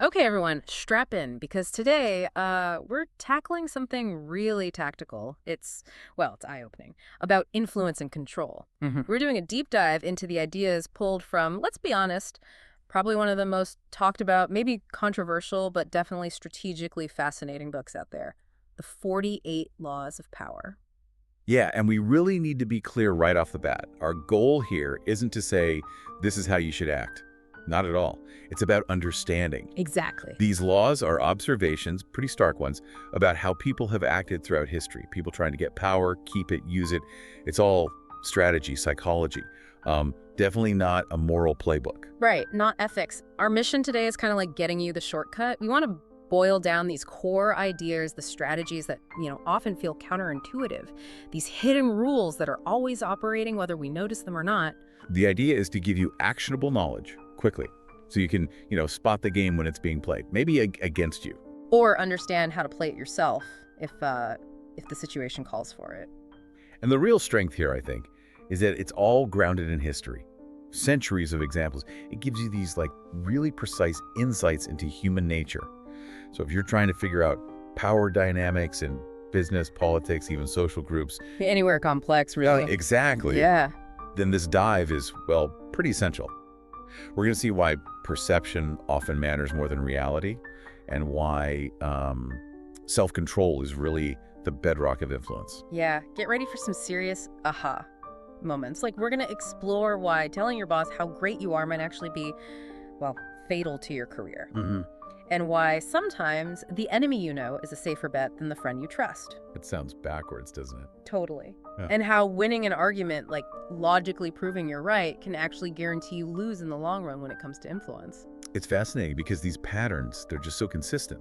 Okay, everyone, strap in because today we're tackling something really tactical. It's eye-opening about influence and control. Hmm. We're doing a deep dive into the ideas pulled from, let's be honest, probably one of the most talked about, maybe controversial, but definitely strategically fascinating books out there, The 48 Laws of Power. Yeah, and we really need to be clear right off the bat. Our goal here isn't to say, this is how you should act. Not at all. It's about understanding. Exactly. These laws are observations, pretty stark ones, about how people have acted throughout history. People trying to get power, keep it, use it. It's all strategy, psychology. Definitely not a moral playbook. Right, not ethics. Our mission today is kind of like getting you the shortcut. We want to boil down these core ideas, the strategies that, often feel counterintuitive, these hidden rules that are always operating whether we notice them or not. The idea is to give you actionable knowledge quickly so you can, spot the game when it's being played, maybe against you. Or understand how to play it yourself if the situation calls for it. And the real strength here, I think, is that it's all grounded in history. Centuries of examples. It gives you these really precise insights into human nature. So if you're trying to figure out power dynamics in business, politics, even social groups. Anywhere complex, really. Exactly. Yeah. Then this dive is, well, pretty essential. We're going to see why perception often matters more than reality and why self-control is really the bedrock of influence. Yeah, get ready for some serious aha moments. We're going to explore why telling your boss how great you are might actually be, well, fatal to your career. Mm-hmm. And why sometimes the enemy you know is a safer bet than the friend you trust. It sounds backwards, doesn't it? Totally. Yeah. And how winning an argument, logically proving you're right, can actually guarantee you lose in the long run when it comes to influence. It's fascinating because these patterns, they're just so consistent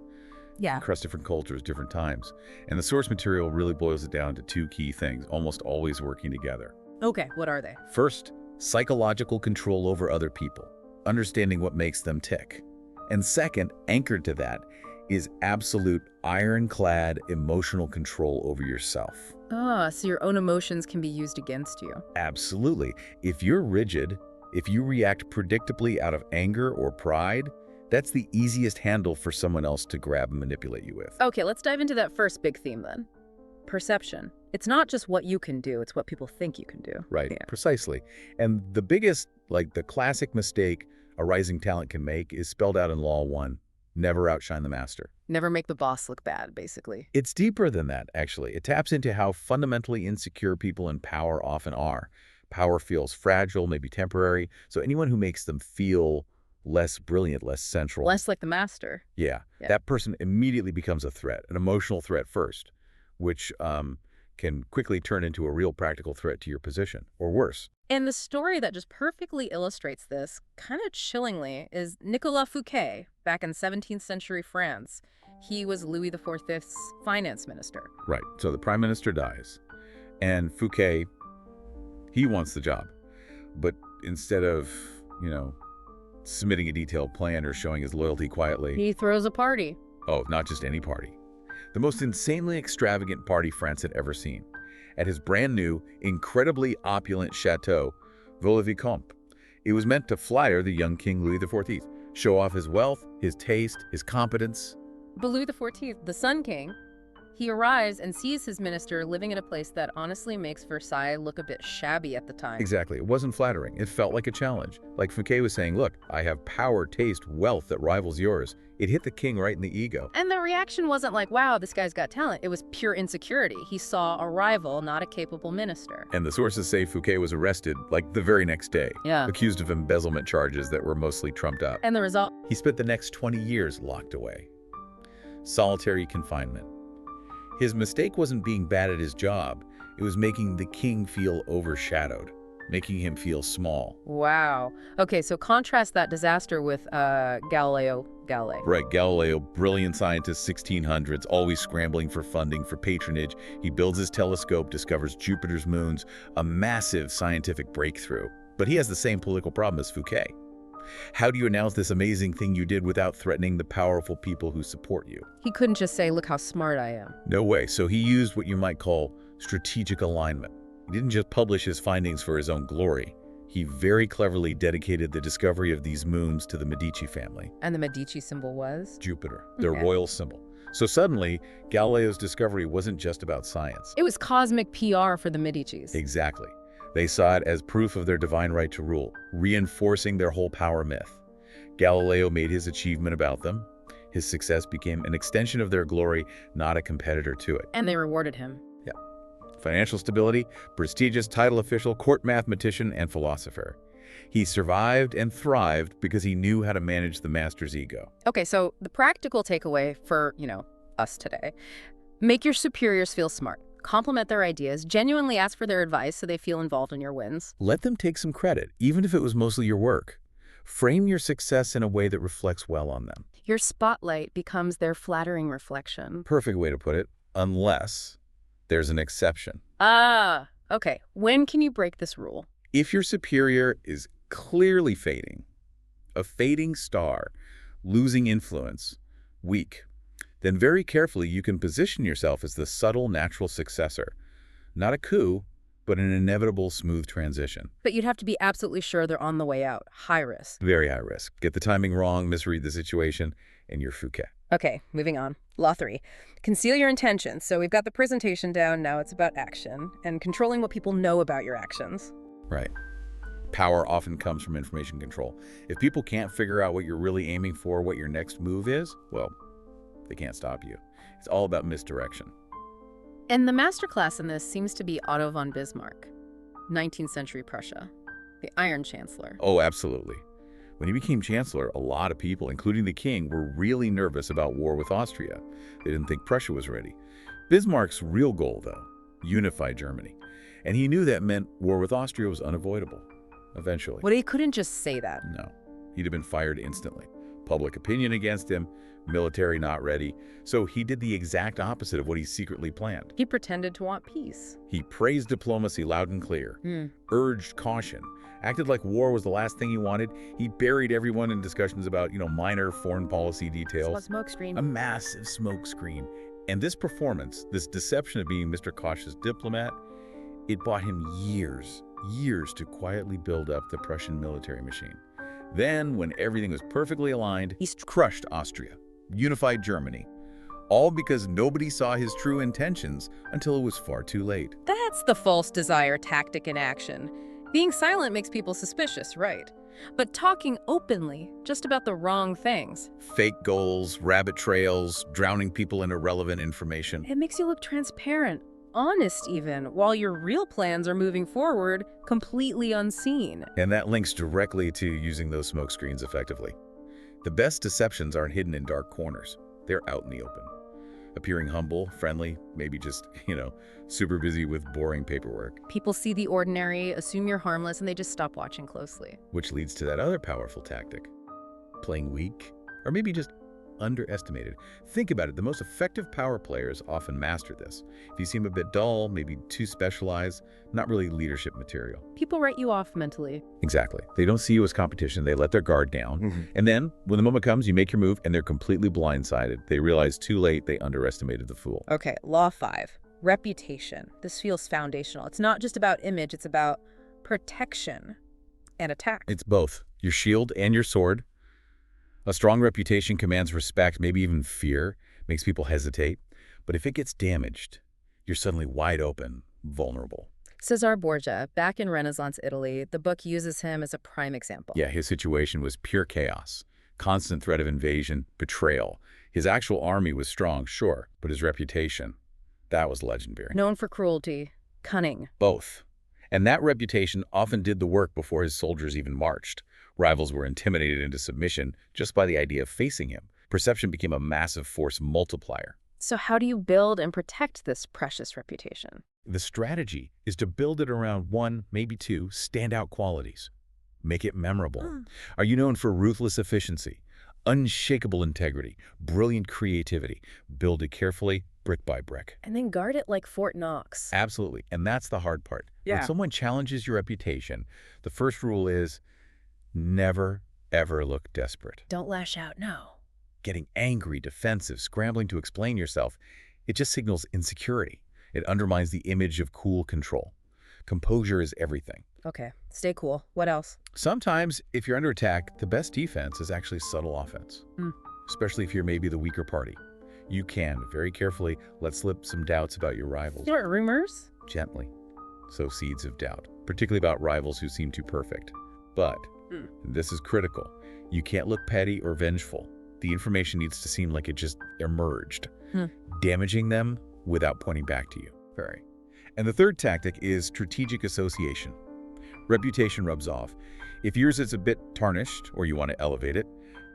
Yeah. across different cultures, different times. And the source material really boils it down to two key things, almost always working together. Okay, what are they? First, psychological control over other people, understanding what makes them tick. And second, anchored to that, is absolute ironclad emotional control over yourself. Ah, so your own emotions can be used against you. Absolutely. If you're rigid, if you react predictably out of anger or pride, that's the easiest handle for someone else to grab and manipulate you with. Okay, let's dive into that first big theme then. Perception. It's not just what you can do, it's what people think you can do. Right, Yeah. precisely. And the biggest, the classic mistake a rising talent can make is spelled out in Law 1, never outshine the master. Never make the boss look bad, basically. It's deeper than that, actually. It taps into how fundamentally insecure people in power often are. Power feels fragile, maybe temporary, so anyone who makes them feel less brilliant, less central. Less like the master. Yeah, Yeah. that person immediately becomes a threat, an emotional threat first, which can quickly turn into a real practical threat to your position, or worse. And the story that just perfectly illustrates this, kind of chillingly, is Nicolas Fouquet, back in 17th century France. He was Louis XIV's finance minister. Right, so the prime minister dies, and Fouquet, he wants the job. But instead of, submitting a detailed plan or showing his loyalty quietly, He throws a party. oh, not just any party. The most insanely extravagant party France had ever seen. At his brand new, incredibly opulent chateau, Vaux-le-Vicomte. It was meant to flatter the young King Louis XIV, show off his wealth, his taste, his competence. But Louis XIV, the Sun King, he arrives and sees his minister living in a place that honestly makes Versailles look a bit shabby at the time. Exactly, it wasn't flattering. It felt like a challenge. Like Fouquet was saying, look, I have power, taste, wealth that rivals yours. It hit the king right in the ego. And the reaction wasn't like, wow, this guy's got talent. It was pure insecurity. He saw a rival, not a capable minister. And the sources say Fouquet was arrested, the very next day, Yeah. accused of embezzlement charges that were mostly trumped up. And the result? He spent the next 20 years locked away. Solitary confinement. His mistake wasn't being bad at his job. It was making the king feel overshadowed, making him feel small. Wow. Okay, so contrast that disaster with Galileo Galilei. Right, Galileo, brilliant scientist, 1600s, always scrambling for funding, for patronage. He builds his telescope, discovers Jupiter's moons, a massive scientific breakthrough. But he has the same political problem as Fouquet. How do you announce this amazing thing you did without threatening the powerful people who support you? He couldn't just say, look how smart I am. No way. So he used what you might call strategic alignment. He didn't just publish his findings for his own glory. He He very cleverly dedicated the discovery of these moons to the Medici family. And the Medici symbol was? Jupiter, their Okay. royal symbol. So suddenly, Galileo's discovery wasn't just about science. It was cosmic PR for the Medicis. Exactly. They saw it as proof of their divine right to rule, reinforcing their whole power myth. Galileo made his achievement about them. His success became an extension of their glory, not a competitor to it. And they rewarded him. Yeah. Financial stability, prestigious title official, court mathematician, and philosopher. He survived and thrived because he knew how to manage the master's ego. Okay, so the practical takeaway for, us today. Make your superiors feel smart. Compliment their ideas. Genuinely ask for their advice so they feel involved in your wins. Let them take some credit, even if it was mostly your work. Frame your success in a way that reflects well on them. Your spotlight becomes their flattering reflection. Perfect way to put it, unless there's an exception. Ah, okay. When can you break this rule? If your superior is clearly fading, a fading star, losing influence, weak, then very carefully you can position yourself as the subtle, natural successor. Not a coup, but an inevitable smooth transition. But you'd have to be absolutely sure they're on the way out. High risk. Very high risk. Get the timing wrong, misread the situation, and you're Fouquet. Okay, moving on. Law 3. Conceal your intentions. So we've got the presentation down, now it's about action, and controlling what people know about your actions. Right. Power often comes from information control. If people can't figure out what you're really aiming for, what your next move is, well, they can't stop you. It's all about misdirection. And the masterclass in this seems to be Otto von Bismarck, 19th century Prussia, the Iron Chancellor. Oh, absolutely. When he became chancellor, a lot of people, including the king, were really nervous about war with Austria. They didn't think Prussia was ready. Bismarck's real goal, though, unify Germany. And he knew that meant war with Austria was unavoidable, eventually. But he couldn't just say that. No. He'd have been fired instantly. Public opinion against him, military not ready. So he did the exact opposite of what he secretly planned. He pretended to want peace. He praised diplomacy loud and clear, urged caution, acted like war was the last thing he wanted. He buried everyone in discussions about, minor foreign policy details. Smoke screen. A massive smokescreen. And this performance, this deception of being Mr. Cautious diplomat, it bought him years to quietly build up the Prussian military machine. Then, when everything was perfectly aligned, he crushed Austria, unified Germany, all because nobody saw his true intentions until it was far too late. That's the false desire tactic in action. Being silent makes people suspicious, right? But talking openly, just about the wrong things, Fake goals, rabbit trails, drowning people in irrelevant information. it makes you look transparent, honest even, while your real plans are moving forward completely unseen. And that links directly to using those smoke screens effectively. The best deceptions aren't hidden in dark corners. They're out in the open. Appearing humble, friendly, maybe just, super busy with boring paperwork. People see the ordinary, assume you're harmless, and they just stop watching closely. Which leads to that other powerful tactic. Playing weak, or maybe just underestimated. Think about it, the most effective power players often master this. If you seem a bit dull, maybe too specialized, not really leadership material. People write you off mentally. Exactly. They don't see you as competition, they let their guard down. And then, when the moment comes, you make your move and they're completely blindsided. They realize too late they underestimated the fool. Okay, Law 5. Reputation. This feels foundational. It's not just about image, it's about protection and attack. It's both. Your shield and your sword. A strong reputation commands respect, maybe even fear, makes people hesitate. But if it gets damaged, you're suddenly wide open, vulnerable. Cesare Borgia, back in Renaissance Italy, the book uses him as a prime example. Yeah, his situation was pure chaos. Constant threat of invasion, betrayal. His actual army was strong, sure, but his reputation, that was legendary. Known for cruelty, cunning. Both. And that reputation often did the work before his soldiers even marched. Rivals were intimidated into submission just by the idea of facing him. Perception became a massive force multiplier. So how do you build and protect this precious reputation? The strategy is to build it around one, maybe two, standout qualities. Make it memorable. Are you known for ruthless efficiency, unshakable integrity, brilliant creativity? Build it carefully, brick by brick. And then guard it like Fort Knox. Absolutely. And that's the hard part. Yeah. When someone challenges your reputation, the first rule is never, ever look desperate. Don't lash out, no. Getting angry, defensive, scrambling to explain yourself, it just signals insecurity. It undermines the image of cool control. Composure is everything. Okay, stay cool. What else? Sometimes, if you're under attack, the best defense is actually subtle offense, Hmm. especially if you're maybe the weaker party. You can, very carefully, let slip some doubts about your rivals, Rumors? gently. Sow seeds of doubt, particularly about rivals who seem too perfect. But, Hmm. this is critical, you can't look petty or vengeful. The information needs to seem like it just emerged, Hmm. damaging them without pointing back to you. Very. And the third tactic is strategic association. Reputation rubs off. If yours is a bit tarnished or you want to elevate it,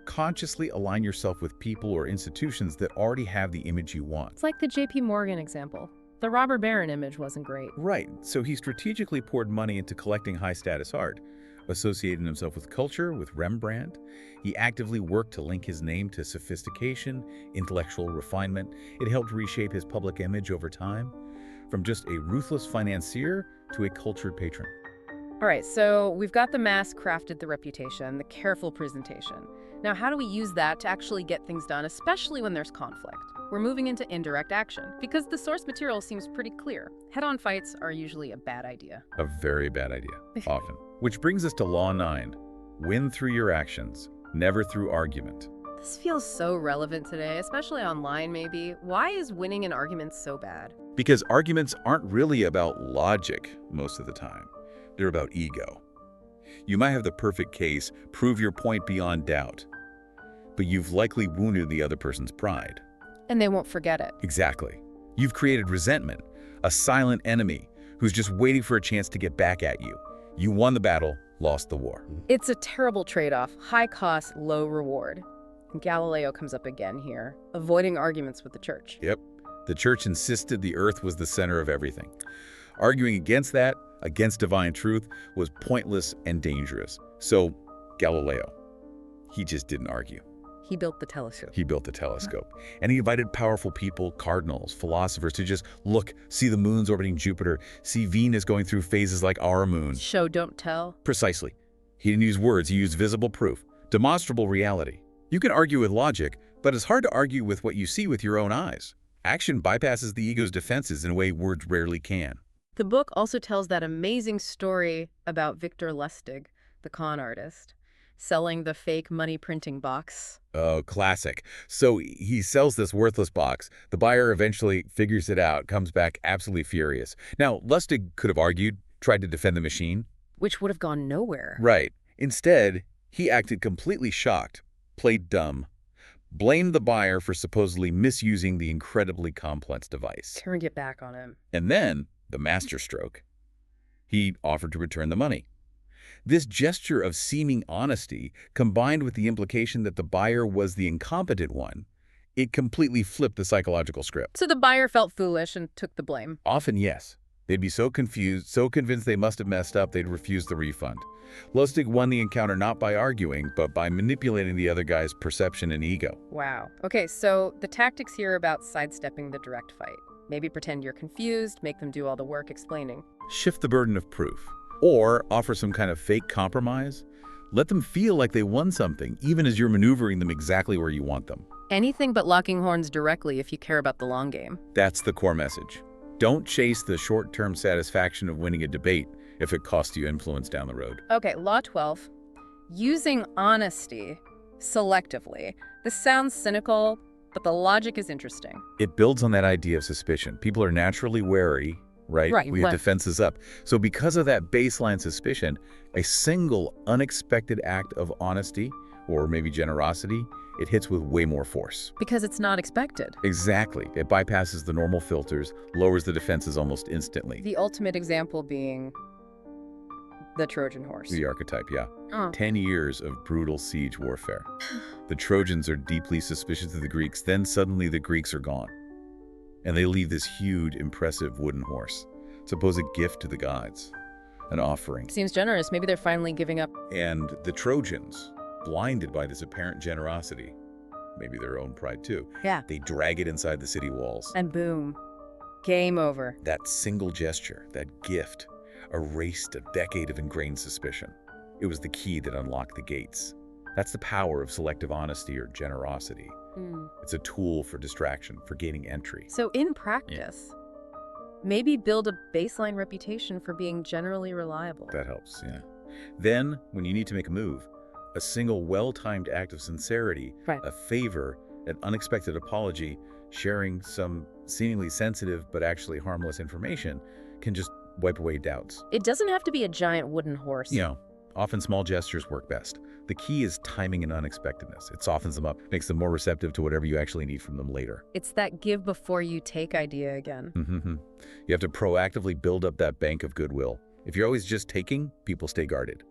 consciously align yourself with people or institutions that already have the image you want. It's like the JP Morgan example. The robber baron image wasn't great. Right, so he strategically poured money into collecting high-status art, associating himself with culture, with Rembrandt. He actively worked to link his name to sophistication, intellectual refinement. It helped reshape his public image over time, from just a ruthless financier to a cultured patron. All right, so we've got the mask crafted, the reputation, the careful presentation. Now, how do we use that to actually get things done, especially when there's conflict? We're moving into indirect action because the source material seems pretty clear. Head-on fights are usually a bad idea. A very bad idea, often. Which brings us to Law 9. Win through your actions, never through argument. This feels so relevant today, especially online maybe. Why is winning an argument so bad? Because arguments aren't really about logic most of the time. They're about ego. You might have the perfect case, prove your point beyond doubt, but you've likely wounded the other person's pride. And they won't forget it. Exactly. You've created resentment, a silent enemy who's just waiting for a chance to get back at you. You won the battle, lost the war. It's a terrible trade-off, high cost, low reward. And Galileo comes up again here, avoiding arguments with the church. Yep. The church insisted the earth was the center of everything. Arguing against that, against divine truth, was pointless and dangerous. So, Galileo, he just didn't argue. He built the telescope. He built the telescope. And he invited powerful people, cardinals, philosophers, to just look, see the moons orbiting Jupiter, see Venus going through phases like our moon. Show, don't tell. Precisely. He didn't use words, he used visible proof, demonstrable reality. You can argue with logic, but it's hard to argue with what you see with your own eyes. Action bypasses the ego's defenses in a way words rarely can. The book also tells that amazing story about Victor Lustig, the con artist, selling the fake money printing box. Oh, classic. So he sells this worthless box. The buyer eventually figures it out, comes back absolutely furious. Now, Lustig could have argued, tried to defend the machine. Which would have gone nowhere. Right. Instead, he acted completely shocked, played dumb, blamed the buyer for supposedly misusing the incredibly complex device. Turned it back on him. And then, the masterstroke, he offered to return the money. This gesture of seeming honesty, combined with the implication that the buyer was the incompetent one, it completely flipped the psychological script. So the buyer felt foolish and took the blame. Often, yes. They'd be so confused, so convinced they must have messed up, they'd refuse the refund. Lustig won the encounter not by arguing, but by manipulating the other guy's perception and ego. Wow. Okay, so the tactics here are about sidestepping the direct fight. Maybe pretend you're confused, make them do all the work explaining. Shift the burden of proof. Or offer some kind of fake compromise. Let them feel like they won something, even as you're maneuvering them exactly where you want them. Anything but locking horns directly if you care about the long game. That's the core message. Don't chase the short-term satisfaction of winning a debate if it costs you influence down the road. Okay, Law 12. Using honesty selectively. This sounds cynical, but the logic is interesting. It builds on that idea of suspicion. People are naturally wary, right? We have defenses up. So because of that baseline suspicion, a single unexpected act of honesty or maybe generosity, it hits with way more force. Because it's not expected. Exactly. It bypasses the normal filters, lowers the defenses almost instantly. The ultimate example being the Trojan horse. The archetype, yeah. 10 years of brutal siege warfare. The Trojans are deeply suspicious of the Greeks, then suddenly the Greeks are gone. And they leave this huge, impressive wooden horse. Suppose a gift to the gods, an offering. Seems generous. Maybe they're finally giving up. And the Trojans, blinded by this apparent generosity, maybe their own pride too, they drag it inside the city walls. And boom, game over. That single gesture, that gift, erased a decade of ingrained suspicion. It was the key that unlocked the gates. That's the power of selective honesty or generosity. It's a tool for distraction, for gaining entry. So in practice, Maybe build a baseline reputation for being generally reliable. That helps, yeah. Then, when you need to make a move, a single well-timed act of sincerity, Right. a favor, an unexpected apology, sharing some seemingly sensitive but actually harmless information can just wipe away doubts. It doesn't have to be a giant wooden horse. You know, often small gestures work best. The key is timing and unexpectedness. It softens them up, makes them more receptive to whatever you actually need from them later. It's that give before you take idea again. You have to proactively build up that bank of goodwill. If you're always just taking, people stay guarded.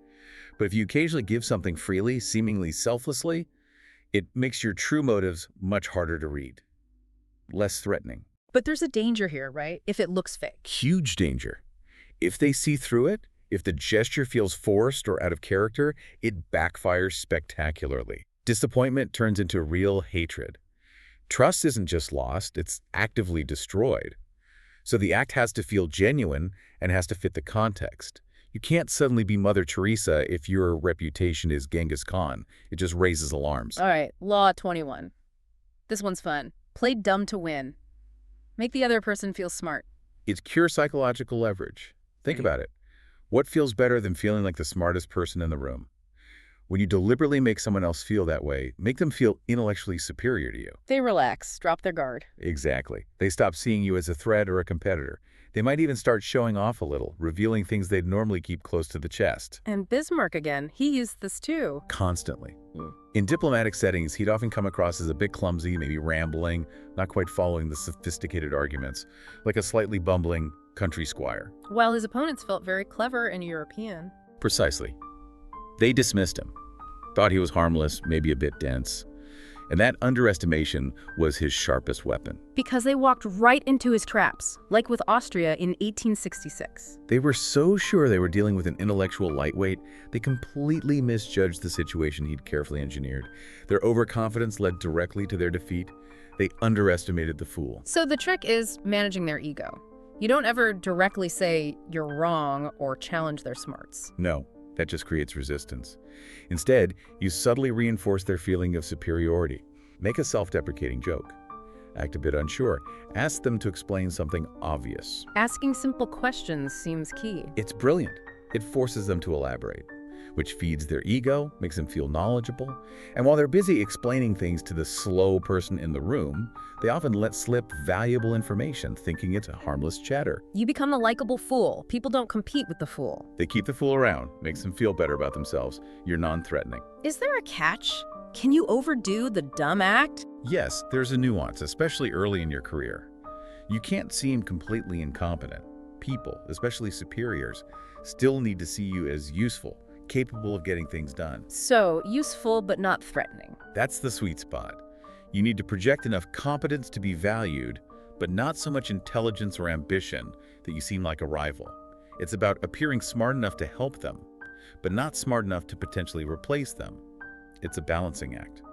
But if you occasionally give something freely, seemingly selflessly, it makes your true motives much harder to read. Less threatening. But there's a danger here, right? If it looks fake. Huge danger. If they see through it, if the gesture feels forced or out of character, it backfires spectacularly. Disappointment turns into real hatred. Trust isn't just lost, it's actively destroyed. So the act has to feel genuine and has to fit the context. You can't suddenly be Mother Teresa if your reputation is Genghis Khan. It just raises alarms. All right, Law 21. This one's fun. Play dumb to win. Make the other person feel smart. It's pure psychological leverage. Think about it. What feels better than feeling like the smartest person in the room? When you deliberately make someone else feel that way, make them feel intellectually superior to you. They relax, drop their guard. Exactly. They stop seeing you as a threat or a competitor. They might even start showing off a little, revealing things they'd normally keep close to the chest. And Bismarck again, he used this too. Constantly. In diplomatic settings, he'd often come across as a bit clumsy, maybe rambling, not quite following the sophisticated arguments, like a slightly bumbling country squire. While his opponents felt very clever and European. Precisely. They dismissed him, thought he was harmless, maybe a bit dense. And that underestimation was his sharpest weapon. Because they walked right into his traps, like with Austria in 1866. They were so sure they were dealing with an intellectual lightweight, they completely misjudged the situation he'd carefully engineered. Their overconfidence led directly to their defeat. They underestimated the fool. So the trick is managing their ego. You don't ever directly say you're wrong or challenge their smarts. No, that just creates resistance. Instead, you subtly reinforce their feeling of superiority. Make a self-deprecating joke. Act a bit unsure. Ask them to explain something obvious. Asking simple questions seems key. It's brilliant. It forces them to elaborate, which feeds their ego, makes them feel knowledgeable. And while they're busy explaining things to the slow person in the room, they often let slip valuable information, thinking it's a harmless chatter. You become the likable fool. People don't compete with the fool. They keep the fool around, makes them feel better about themselves. You're non-threatening. Is there a catch? Can you overdo the dumb act? Yes, there's a nuance, especially early in your career. You can't seem completely incompetent. People, especially superiors, still need to see you as useful, capable of getting things done. So, useful but not threatening. That's the sweet spot. You need to project enough competence to be valued, but not so much intelligence or ambition that you seem like a rival. It's about appearing smart enough to help them, but not smart enough to potentially replace them. It's a balancing act.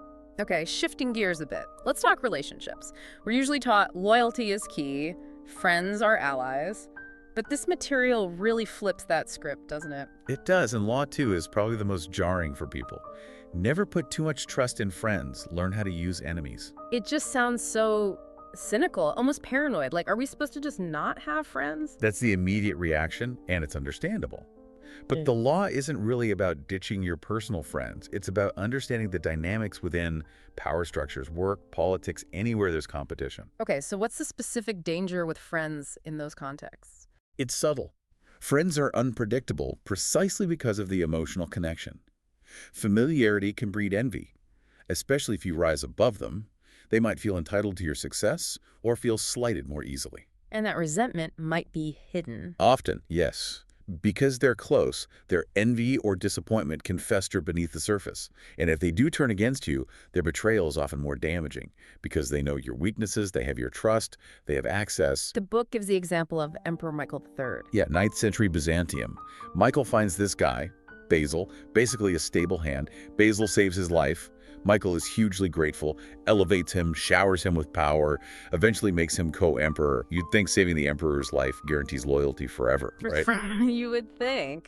Okay, shifting gears a bit. Let's talk relationships. We're usually taught loyalty is key, friends are allies, but this material really flips that script, doesn't it? It does, and Law 2 is probably the most jarring for people. Never put too much trust in friends. Learn how to use enemies. It just sounds so cynical, almost paranoid. Like, are we supposed to just not have friends? That's the immediate reaction, and it's understandable. But the law isn't really about ditching your personal friends. It's about understanding the dynamics within power structures, work, politics, anywhere there's competition. Okay, so what's the specific danger with friends in those contexts? It's subtle. Friends are unpredictable precisely because of the emotional connection. Familiarity can breed envy, especially if you rise above them. They might feel entitled to your success or feel slighted more easily. And that resentment might be hidden. Often, yes. Because they're close, their envy or disappointment can fester beneath the surface. And if they do turn against you, their betrayal is often more damaging because they know your weaknesses, they have your trust, they have access. The book gives the example of Emperor Michael III. Yeah, 9th century Byzantium. Michael finds this guy, Basil, basically a stable hand. Basil saves his life. Michael is hugely grateful, elevates him, showers him with power, eventually makes him co-emperor. You'd think saving the emperor's life guarantees loyalty forever, right? You would think.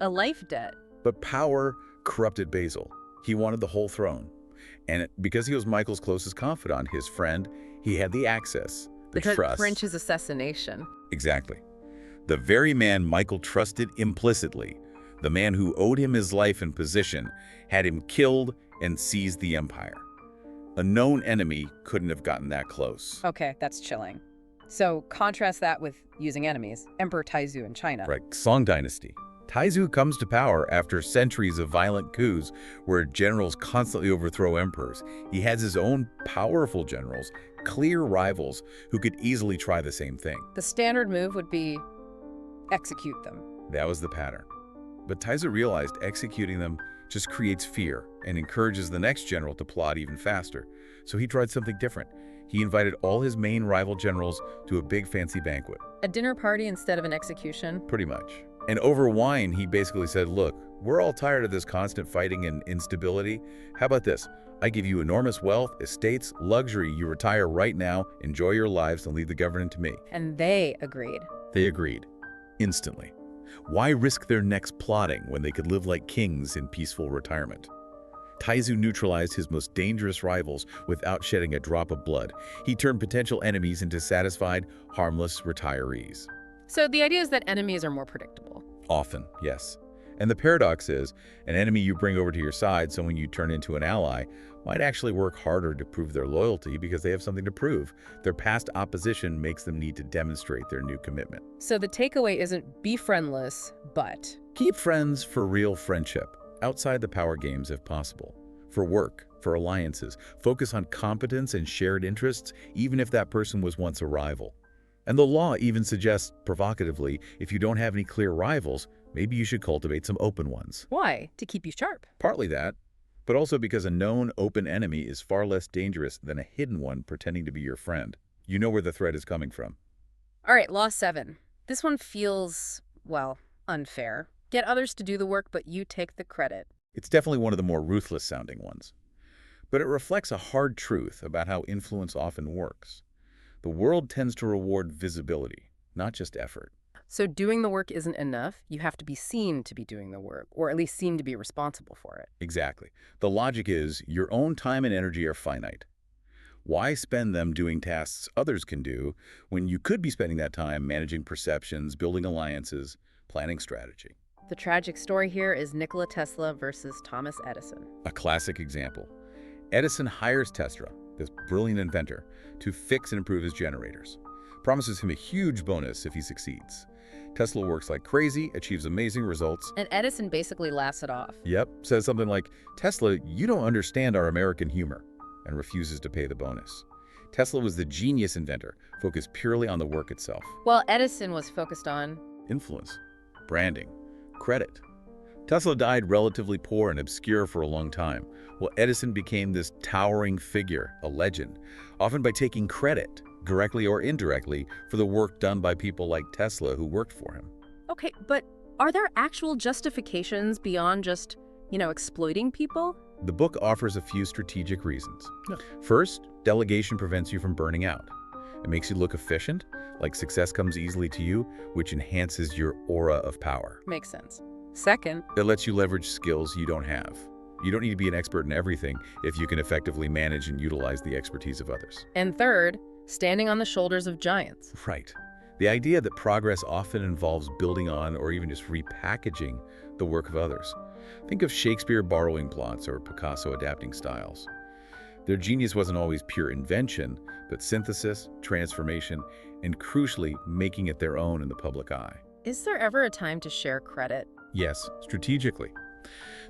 A life debt. But power corrupted Basil. He wanted the whole throne. And because he was Michael's closest confidant, his friend, he had the access. The trust. French's assassination. Exactly. The very man Michael trusted implicitly, the man who owed him his life and position, had him killed and seized the empire. A known enemy couldn't have gotten that close. Okay, that's chilling. So contrast that with using enemies. Emperor Taizu in China. Right, Song Dynasty. Taizu comes to power after centuries of violent coups where generals constantly overthrow emperors. He has his own powerful generals, clear rivals who could easily try the same thing. The standard move would be execute them. That was the pattern. But Taizu realized executing them just creates fear and encourages the next general to plot even faster. So he tried something different. He invited all his main rival generals to a big fancy banquet. A dinner party instead of an execution? Pretty much. And over wine, he basically said, look, we're all tired of this constant fighting and instability. How about this? I give you enormous wealth, estates, luxury. You retire right now, enjoy your lives, and leave the government to me. And they agreed. They agreed. Instantly. Why risk their next plotting when they could live like kings in peaceful retirement? Taizu neutralized his most dangerous rivals without shedding a drop of blood. He turned potential enemies into satisfied, harmless retirees. So the idea is that enemies are more predictable. Often, yes. And the paradox is, an enemy you bring over to your side, someone you turn into an ally, might actually work harder to prove their loyalty because they have something to prove. Their past opposition makes them need to demonstrate their new commitment. So the takeaway isn't be friendless, but keep friends for real friendship, outside the power games if possible. For work, for alliances, focus on competence and shared interests, even if that person was once a rival. And the law even suggests, provocatively, if you don't have any clear rivals, maybe you should cultivate some open ones. Why? To keep you sharp. Partly that, but also because a known open enemy is far less dangerous than a hidden one pretending to be your friend. You know where the threat is coming from. All right, Law 7. This one feels, well, unfair. Get others to do the work, but you take the credit. It's definitely one of the more ruthless-sounding ones. But it reflects a hard truth about how influence often works. The world tends to reward visibility, not just effort. So doing the work isn't enough. You have to be seen to be doing the work, or at least seen to be responsible for it. Exactly. The logic is your own time and energy are finite. Why spend them doing tasks others can do when you could be spending that time managing perceptions, building alliances, planning strategy? The tragic story here is Nikola Tesla versus Thomas Edison. A classic example. Edison hires Tesla, this brilliant inventor, to fix and improve his generators. Promises him a huge bonus if he succeeds. Tesla works like crazy, achieves amazing results. And Edison basically laughs it off. Yep, says something like, Tesla, you don't understand our American humor, and refuses to pay the bonus. Tesla was the genius inventor, focused purely on the work itself. While Edison was focused on influence, branding, credit. Tesla died relatively poor and obscure for a long time, while Edison became this towering figure, a legend, often by taking credit, directly or indirectly, for the work done by people like Tesla who worked for him. Okay, but are there actual justifications beyond just, exploiting people? The book offers a few strategic reasons. First, delegation prevents you from burning out. It makes you look efficient, like success comes easily to you, which enhances your aura of power. Makes sense. Second, it lets you leverage skills you don't have. You don't need to be an expert in everything if you can effectively manage and utilize the expertise of others. And third, standing on the shoulders of giants. Right. The idea that progress often involves building on or even just repackaging the work of others. Think of Shakespeare borrowing plots or Picasso adapting styles. Their genius wasn't always pure invention, but synthesis, transformation, and crucially, making it their own in the public eye. Is there ever a time to share credit? Yes, strategically.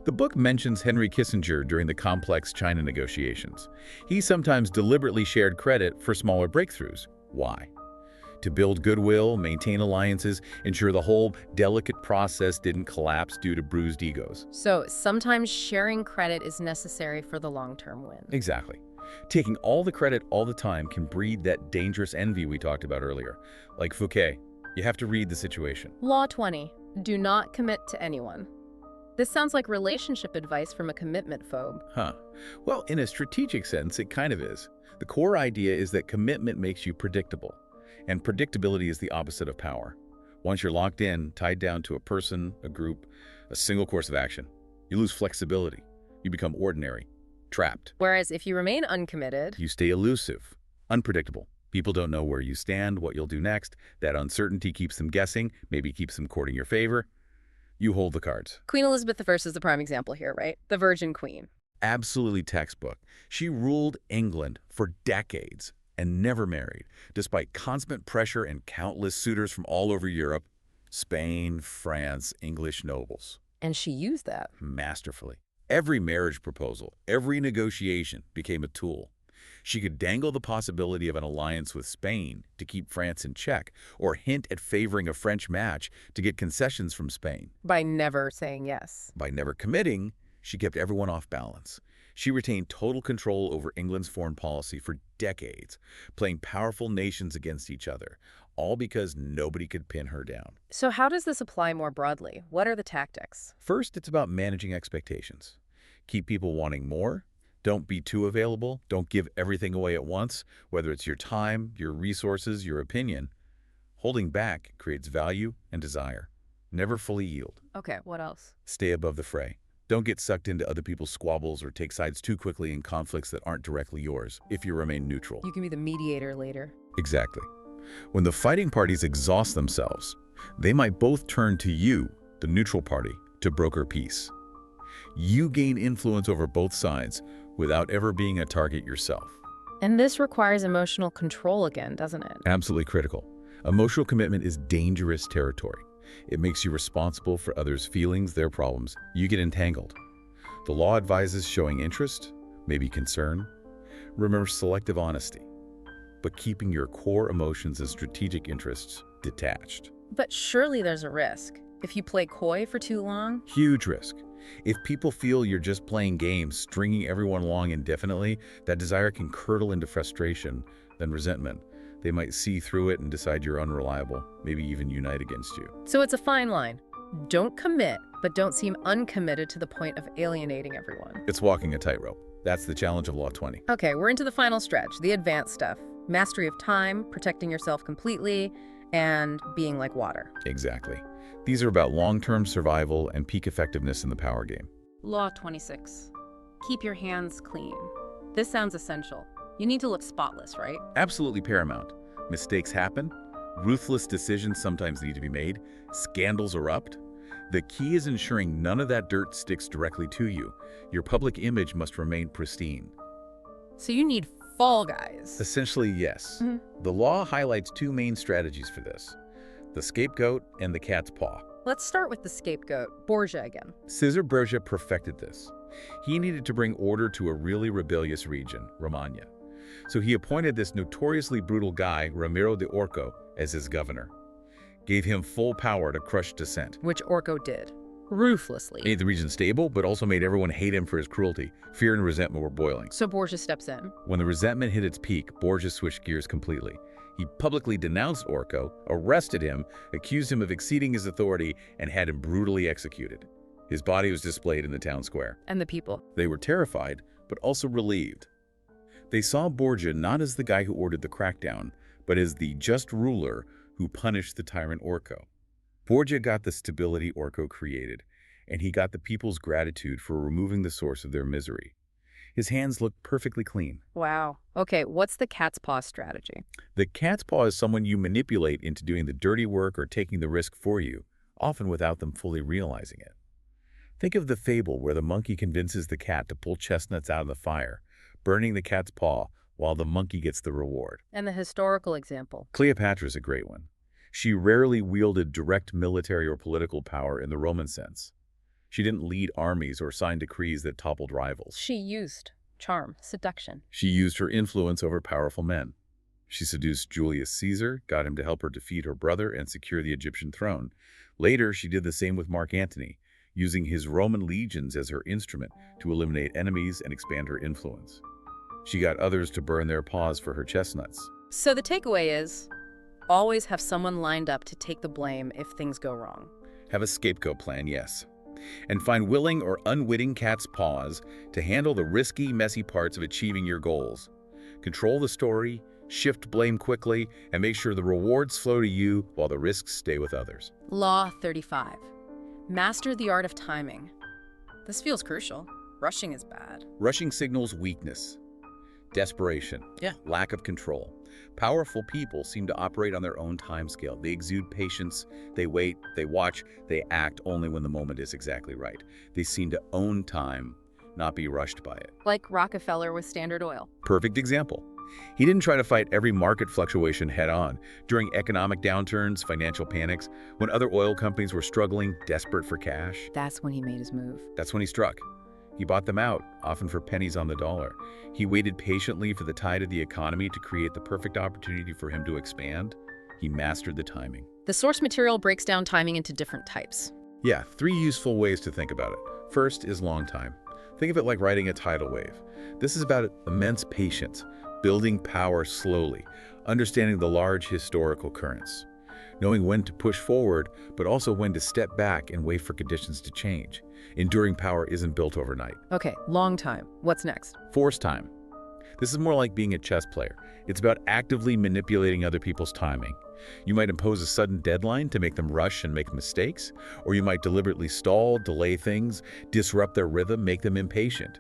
The book mentions Henry Kissinger during the complex China negotiations. He sometimes deliberately shared credit for smaller breakthroughs. Why? To build goodwill, maintain alliances, ensure the whole delicate process didn't collapse due to bruised egos. So sometimes sharing credit is necessary for the long-term win. Exactly. Taking all the credit all the time can breed that dangerous envy we talked about earlier. Like Fouquet, you have to read the situation. Law 20. Do not commit to anyone. This sounds like relationship advice from a commitment phobe. Well, in a strategic sense, it kind of is. The core idea is that commitment makes you predictable, and predictability is the opposite of power. Once you're locked in, tied down to a person, a group, a single course of action, you lose flexibility. You become ordinary, trapped. Whereas if you remain uncommitted, you stay elusive, unpredictable, People don't know where you stand, what you'll do next. That uncertainty keeps them guessing, maybe keeps them courting your favor. You hold the cards. Queen Elizabeth I is the prime example here, right? The Virgin Queen. Absolutely textbook. She ruled England for decades and never married, despite constant pressure and countless suitors from all over Europe, Spain, France, English nobles. And she used that. Masterfully. Every marriage proposal, every negotiation became a tool. She could dangle the possibility of an alliance with Spain to keep France in check, or hint at favoring a French match to get concessions from Spain. By never saying yes. By never committing, she kept everyone off balance. She retained total control over England's foreign policy for decades, playing powerful nations against each other, all because nobody could pin her down. So how does this apply more broadly? What are the tactics? First, it's about managing expectations. Keep people wanting more. Don't be too available. Don't give everything away at once, whether it's your time, your resources, your opinion. Holding back creates value and desire. Never fully yield. Okay, what else? Stay above the fray. Don't get sucked into other people's squabbles or take sides too quickly in conflicts that aren't directly yours, if you remain neutral. You can be the mediator later. Exactly. When the fighting parties exhaust themselves, they might both turn to you, the neutral party, to broker peace. You gain influence over both sides without ever being a target yourself. And this requires emotional control again, doesn't it? Absolutely critical. Emotional commitment is dangerous territory. It makes you responsible for others' feelings, their problems. You get entangled. The law advises showing interest, maybe concern. Remember selective honesty, but keeping your core emotions and strategic interests detached. But surely there's a risk. If you play coy for too long? Huge risk. If people feel you're just playing games, stringing everyone along indefinitely, that desire can curdle into frustration, then resentment. They might see through it and decide you're unreliable, maybe even unite against you. So it's a fine line. Don't commit, but don't seem uncommitted to the point of alienating everyone. It's walking a tightrope. That's the challenge of Law 20. Okay, we're into the final stretch, the advanced stuff. Mastery of time, protecting yourself completely, and being like water. Exactly. These are about long-term survival and peak effectiveness in the power game. Law 26. Keep your hands clean. This sounds essential. You need to look spotless, right? Absolutely paramount. Mistakes happen. Ruthless decisions sometimes need to be made. Scandals erupt. The key is ensuring none of that dirt sticks directly to you. Your public image must remain pristine. So you need fall guys. Essentially, yes. The law highlights two main strategies for this: the scapegoat and the cat's paw. Let's start with the scapegoat, Borgia again. Caesar Borgia perfected this. He needed to bring order to a really rebellious region, Romagna. So he appointed this notoriously brutal guy, Ramiro de Orco, as his governor. Gave him full power to crush dissent. Which Orco did, ruthlessly. Made the region stable, but also made everyone hate him for his cruelty. Fear and resentment were boiling. So Borgia steps in. When the resentment hit its peak, Borgia switched gears completely. He publicly denounced Orco, arrested him, accused him of exceeding his authority, and had him brutally executed. His body was displayed in the town square. And the people. They were terrified, but also relieved. They saw Borgia not as the guy who ordered the crackdown, but as the just ruler who punished the tyrant Orco. Borgia got the stability Orco created, and he got the people's gratitude for removing the source of their misery. His hands looked perfectly clean. Wow. Okay, what's the cat's paw strategy? The cat's paw is someone you manipulate into doing the dirty work or taking the risk for you, often without them fully realizing it. Think of the fable where the monkey convinces the cat to pull chestnuts out of the fire, burning the cat's paw while the monkey gets the reward. And the historical example? Cleopatra is a great one. She rarely wielded direct military or political power in the Roman sense. She didn't lead armies or sign decrees that toppled rivals. She used charm, seduction. She used her influence over powerful men. She seduced Julius Caesar, got him to help her defeat her brother and secure the Egyptian throne. Later, she did the same with Mark Antony, using his Roman legions as her instrument to eliminate enemies and expand her influence. She got others to burn their paws for her chestnuts. So the takeaway is, always have someone lined up to take the blame if things go wrong. Have a scapegoat plan, yes. And find willing or unwitting cat's paws to handle the risky, messy parts of achieving your goals. Control the story, shift blame quickly, and make sure the rewards flow to you while the risks stay with others. Law 35. Master the art of timing. This feels crucial. Rushing is bad. Rushing signals weakness. Desperation. Yeah. Lack of control. Powerful people seem to operate on their own timescale. They exude patience, they wait, they watch, they act only when the moment is exactly right. They seem to own time, not be rushed by it. Like Rockefeller with Standard Oil. Perfect example. He didn't try to fight every market fluctuation head-on. During economic downturns, financial panics, when other oil companies were struggling, desperate for cash, That's when he made his move. that's when he struck. He bought them out, often for pennies on the dollar. He waited patiently for the tide of the economy to create the perfect opportunity for him to expand. He mastered the timing. The source material breaks down timing into different types. Yeah, 3 useful ways to think about it. First is long time. Think of it like riding a tidal wave. This is about immense patience, building power slowly, understanding the large historical currents, knowing when to push forward, but also when to step back and wait for conditions to change. Enduring power isn't built overnight. Okay, long time. What's next? Force time. This is more like being a chess player. It's about actively manipulating other people's timing. You might impose a sudden deadline to make them rush and make mistakes, or you might deliberately stall, delay things, disrupt their rhythm, make them impatient.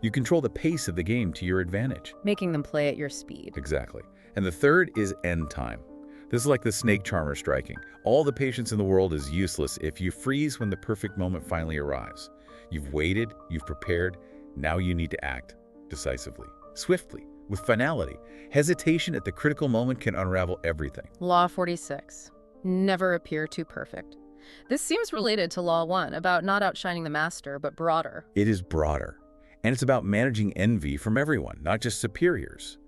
You control the pace of the game to your advantage. Making them play at your speed. Exactly. And the third is end time. This is like the snake charmer striking. All the patience in the world is useless if you freeze when the perfect moment finally arrives. You've waited, you've prepared, now you need to act decisively, swiftly, with finality. Hesitation at the critical moment can unravel everything. Law 46. Never appear too perfect. This seems related to Law 1, about not outshining the master, but broader. It is broader, and it's about managing envy from everyone, not just superiors.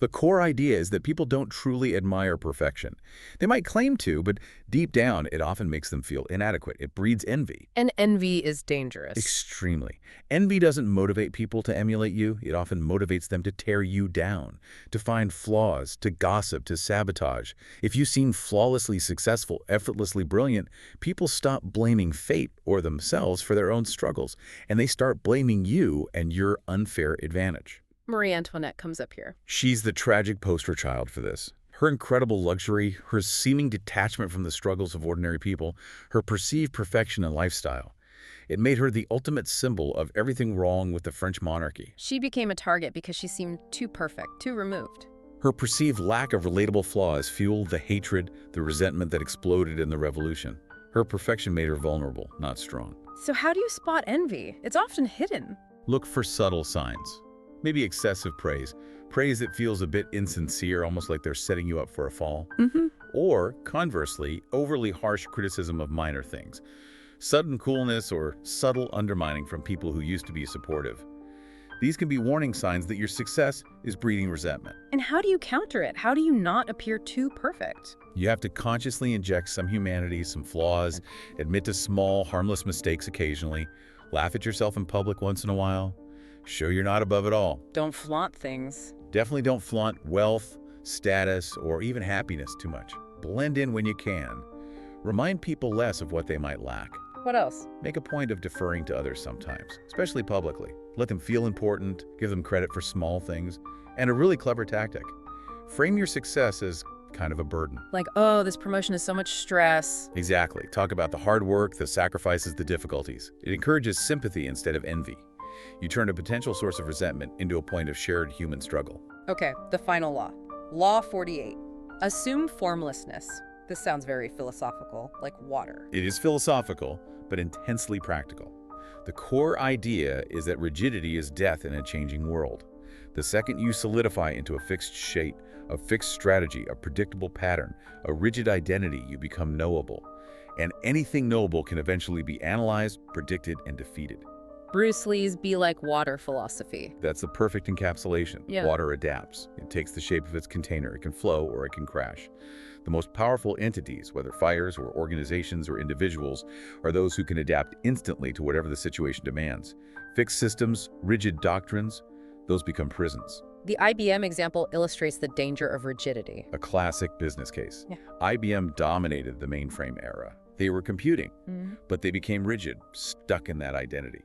The core idea is that people don't truly admire perfection. They might claim to, but deep down, it often makes them feel inadequate. It breeds envy. And envy is dangerous. Extremely. Envy doesn't motivate people to emulate you. It often motivates them to tear you down, to find flaws, to gossip, to sabotage. If you seem flawlessly successful, effortlessly brilliant, people stop blaming fate or themselves for their own struggles, and they start blaming you and your unfair advantage. Marie Antoinette comes up here. She's the tragic poster child for this. Her incredible luxury, her seeming detachment from the struggles of ordinary people, her perceived perfection and lifestyle. It made her the ultimate symbol of everything wrong with the French monarchy. She became a target because she seemed too perfect, too removed. Her perceived lack of relatable flaws fueled the hatred, the resentment that exploded in the revolution. Her perfection made her vulnerable, not strong. So how do you spot envy? It's often hidden. Look for subtle signs. Maybe excessive praise. Praise that feels a bit insincere, almost like they're setting you up for a fall. Or, conversely, overly harsh criticism of minor things. Sudden coolness or subtle undermining from people who used to be supportive. These can be warning signs that your success is breeding resentment. And how do you counter it? How do you not appear too perfect? You have to consciously inject some humanity, some flaws, admit to small, harmless mistakes occasionally, laugh at yourself in public once in a while. Show you're not above it all. Don't flaunt things. Definitely don't flaunt wealth, status, or even happiness too much. Blend in when you can. Remind people less of what they might lack. What else? Make a point of deferring to others sometimes, especially publicly. Let them feel important, give them credit for small things, and a really clever tactic. Frame your success as kind of a burden. Like, oh, this promotion is so much stress. Exactly. Talk about the hard work, the sacrifices, the difficulties. It encourages sympathy instead of envy. You turn a potential source of resentment into a point of shared human struggle. Okay, the final law. Law 48. Assume formlessness. This sounds very philosophical, like water. It is philosophical, but intensely practical. The core idea is that rigidity is death in a changing world. The second you solidify into a fixed shape, a fixed strategy, a predictable pattern, a rigid identity, you become knowable. And anything knowable can eventually be analyzed, predicted, and defeated. Bruce Lee's be like water philosophy. That's the perfect encapsulation. Yeah. Water adapts. It takes the shape of its container. It can flow or it can crash. The most powerful entities, whether fires or organizations or individuals, are those who can adapt instantly to whatever the situation demands. Fixed systems, rigid doctrines, those become prisons. The IBM example illustrates the danger of rigidity. A classic business case. Yeah. IBM dominated the mainframe era. They were computing, but they became rigid, stuck in that identity.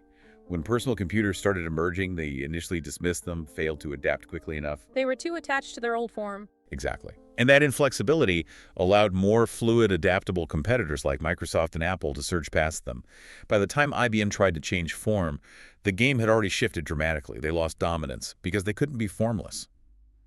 When personal computers started emerging, they initially dismissed them, failed to adapt quickly enough. They were too attached to their old form. Exactly. And that inflexibility allowed more fluid, adaptable competitors like Microsoft and Apple to surge past them. By the time IBM tried to change form, the game had already shifted dramatically. They lost dominance because they couldn't be formless.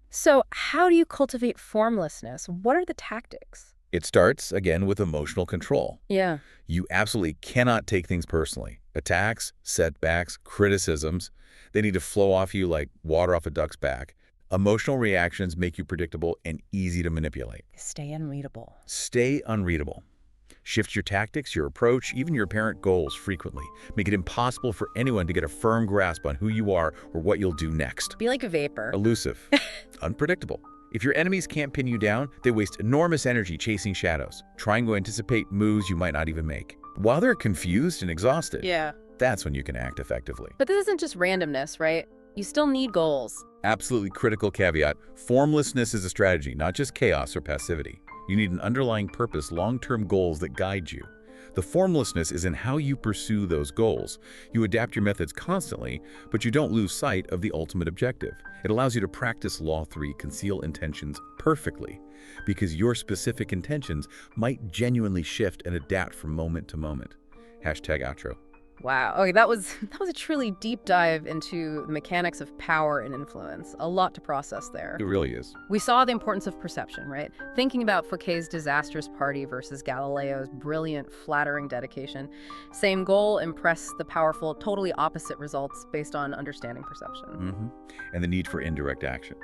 So how do you cultivate formlessness? What are the tactics? It starts, again, with emotional control. Yeah. You absolutely cannot take things personally. Attacks, setbacks, criticisms, they need to flow off you like water off a duck's back. Emotional reactions make you predictable and easy to manipulate. Stay unreadable. Stay unreadable. Shift your tactics, your approach, even your apparent goals frequently. Make it impossible for anyone to get a firm grasp on who you are or what you'll do next. Be like a vapor. Elusive. Unpredictable. If your enemies can't pin you down, they waste enormous energy chasing shadows, trying to anticipate moves you might not even make. While they're confused and exhausted, Yeah. that's when you can act effectively. But this isn't just randomness, right? You still need goals. Absolutely critical caveat, formlessness is a strategy, not just chaos or passivity. You need an underlying purpose, long-term goals that guide you. The formlessness is in how you pursue those goals. You adapt your methods constantly, but you don't lose sight of the ultimate objective. It allows you to practice Law 3, conceal intentions, perfectly, because your specific intentions might genuinely shift and adapt from moment to moment. #outro. Wow. Okay, that was a truly deep dive into the mechanics of power and influence. A lot to process there. It really is. We saw the importance of perception, right? Thinking about Fouquet's disastrous party versus Galileo's brilliant, flattering dedication. Same goal, impress the powerful, totally opposite results based on understanding perception. And the need for indirect action.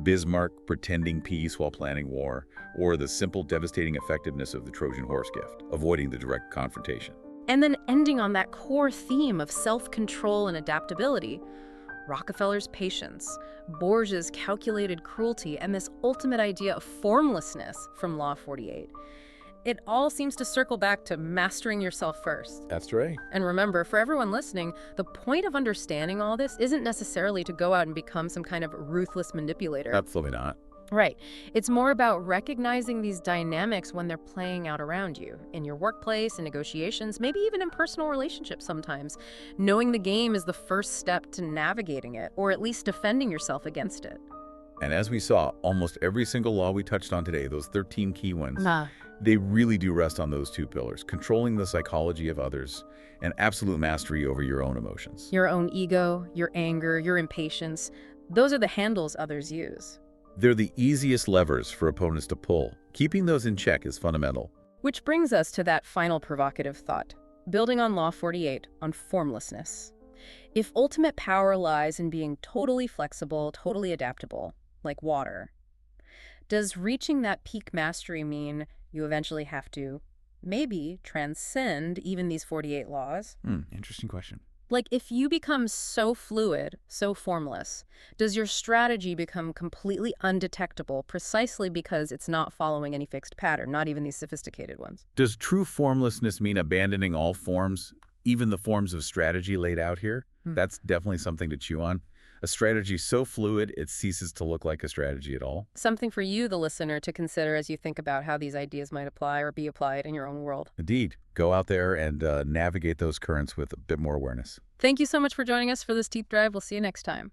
Bismarck pretending peace while planning war, or the simple, devastating effectiveness of the Trojan horse gift, avoiding the direct confrontation. And then ending on that core theme of self-control and adaptability. Rockefeller's patience, Borges' calculated cruelty, and this ultimate idea of formlessness from Law 48. It all seems to circle back to mastering yourself first. That's right. And remember, for everyone listening, the point of understanding all this isn't necessarily to go out and become some kind of ruthless manipulator. Absolutely not. Right. It's more about recognizing these dynamics when they're playing out around you, in your workplace, in negotiations, maybe even in personal relationships sometimes. Knowing the game is the first step to navigating it, or at least defending yourself against it. And as we saw, almost every single law we touched on today, those 13 key ones, they really do rest on those two pillars: controlling the psychology of others and absolute mastery over your own emotions. Your own ego, your anger, your impatience, those are the handles others use. They're the easiest levers for opponents to pull. Keeping those in check is fundamental. Which brings us to that final provocative thought, building on Law 48, on formlessness. If ultimate power lies in being totally flexible, totally adaptable, like water, does reaching that peak mastery mean you eventually have to maybe transcend even these 48 laws? Interesting question. Like, if you become so fluid, so formless, does your strategy become completely undetectable precisely because it's not following any fixed pattern, not even these sophisticated ones? Does true formlessness mean abandoning all forms, even the forms of strategy laid out here? That's definitely something to chew on. A strategy so fluid, it ceases to look like a strategy at all. Something for you, the listener, to consider as you think about how these ideas might apply or be applied in your own world. Indeed. Go out there and navigate those currents with a bit more awareness. Thank you so much for joining us for this deep dive. We'll see you next time.